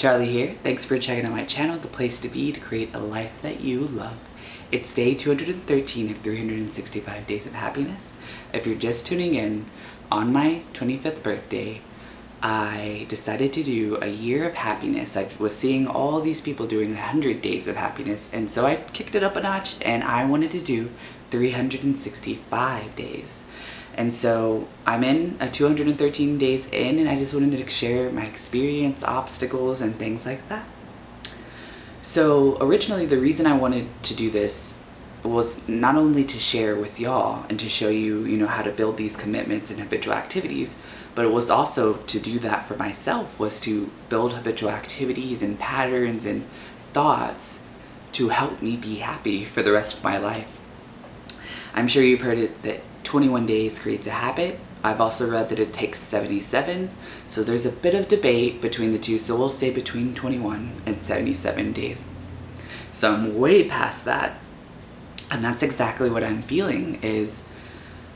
Charlie here. Thanks for checking out my channel, the place to be to create a life that you love. It's day 213 of 365 Days of Happiness. If you're just tuning in, on my 25th birthday, I decided to do a year of happiness. I was seeing all these people doing 100 days of happiness, and so I kicked it up a notch and I wanted to do 365 days. And so I'm in a 213 days in, and I just wanted to share my experience, obstacles, and things like that. So originally the reason I wanted to do this was not only to share with y'all and to show you, how to build these commitments and habitual activities, but it was also to do that for myself, was to build habitual activities and patterns and thoughts to help me be happy for the rest of my life. I'm sure you've heard it that 21 days creates a habit. I've also read that it takes 77, so there's a bit of debate between the two, so we'll say between 21 and 77 days. So I'm way past that, and that's exactly what I'm feeling is,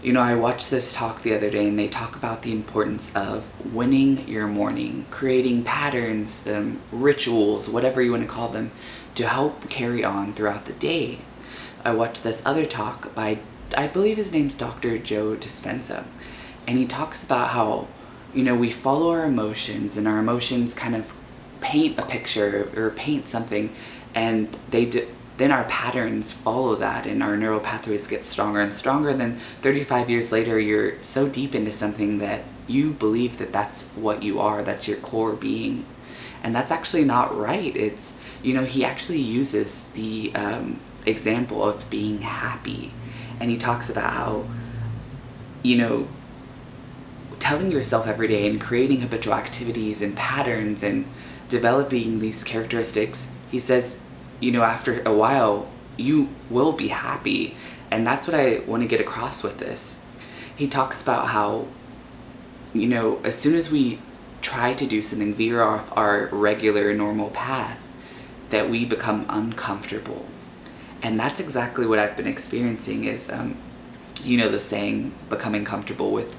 I watched this talk the other day, and they talk about the importance of winning your morning, creating patterns, rituals, whatever you want to call them, to help carry on throughout the day. I watched this other talk by, I believe his name's Dr. Joe Dispenza, and he talks about how, we follow our emotions, and our emotions kind of paint a picture or paint something, and then our patterns follow that, and our neural pathways get stronger and stronger. And then 35 years later, you're so deep into something that you believe that that's what you are, that's your core being. And that's actually not right. It's, he actually uses the example of being happy. And he talks about how, telling yourself every day and creating habitual activities and patterns and developing these characteristics, he says, after a while, you will be happy. And that's what I want to get across with this. He talks about how, as soon as we try to do something, veer off our regular, normal path, that we become uncomfortable. And that's exactly what I've been experiencing is, the saying, becoming comfortable with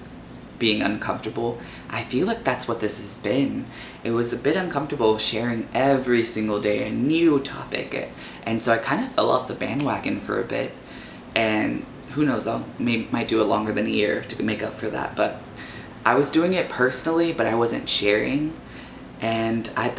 being uncomfortable. I feel like that's what this has been. It was a bit uncomfortable sharing every single day a new topic. And so I kind of fell off the bandwagon for a bit. And who knows, might do it longer than a year to make up for that. But I was doing it personally, but I wasn't sharing. And I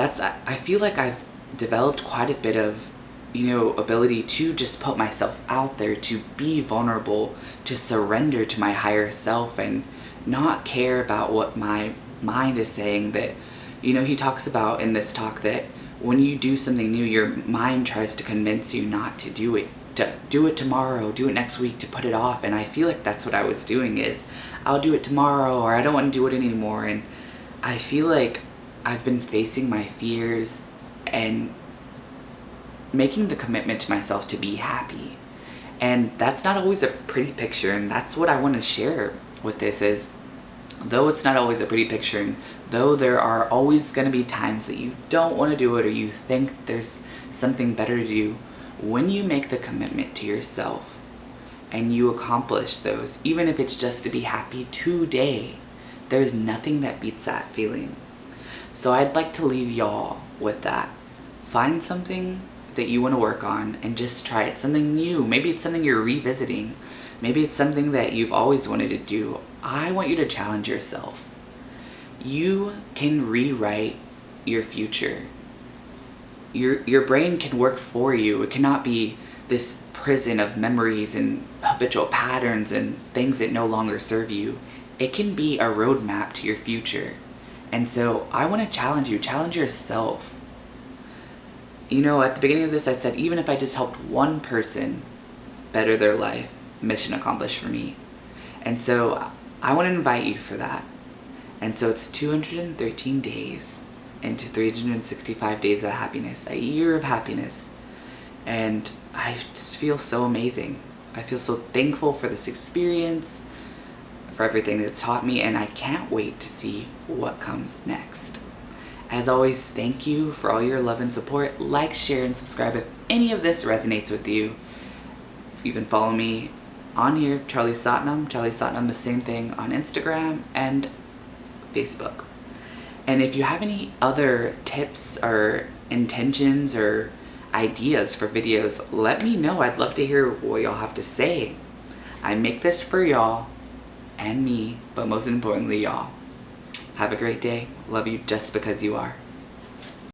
feel like I've developed quite a bit of ability to just put myself out there, to be vulnerable, to surrender to my higher self and not care about what my mind is saying. That, he talks about in this talk that when you do something new, your mind tries to convince you not to do it, to do it tomorrow, do it next week, to put it off. And I feel like that's what I was doing is, I'll do it tomorrow, or I don't want to do it anymore. And I feel like I've been facing my fears and making the commitment to myself to be happy. And that's not always a pretty picture, and that's what I want to share with this is, though it's not always a pretty picture, and though there are always going to be times that you don't want to do it, or you think there's something better to do, when you make the commitment to yourself and you accomplish those, even if it's just to be happy today, there's nothing that beats that feeling. So I'd like to leave y'all with that. Find something that you want to work on and just try it, something new. Maybe it's something you're revisiting. Maybe it's something that you've always wanted to do. I want you to challenge yourself. You can rewrite your future. Your brain can work for you. It cannot be this prison of memories and habitual patterns and things that no longer serve you. It can be a roadmap to your future. And so I want to challenge you. Challenge yourself. At the beginning of this, I said, even if I just helped one person better their life, mission accomplished for me. And so I want to invite you for that. And so it's 213 days into 365 days of happiness, a year of happiness. And I just feel so amazing. I feel so thankful for this experience, for everything that's taught me, and I can't wait to see what comes next. As always, thank you for all your love and support. Like, share, and subscribe if any of this resonates with you. You can follow me on here, Charlie Satnam. Charlie Satnam, the same thing on Instagram and Facebook. And if you have any other tips or intentions or ideas for videos, let me know. I'd love to hear what y'all have to say. I make this for y'all and me, but most importantly, y'all. Have a great day. Love you just because you are.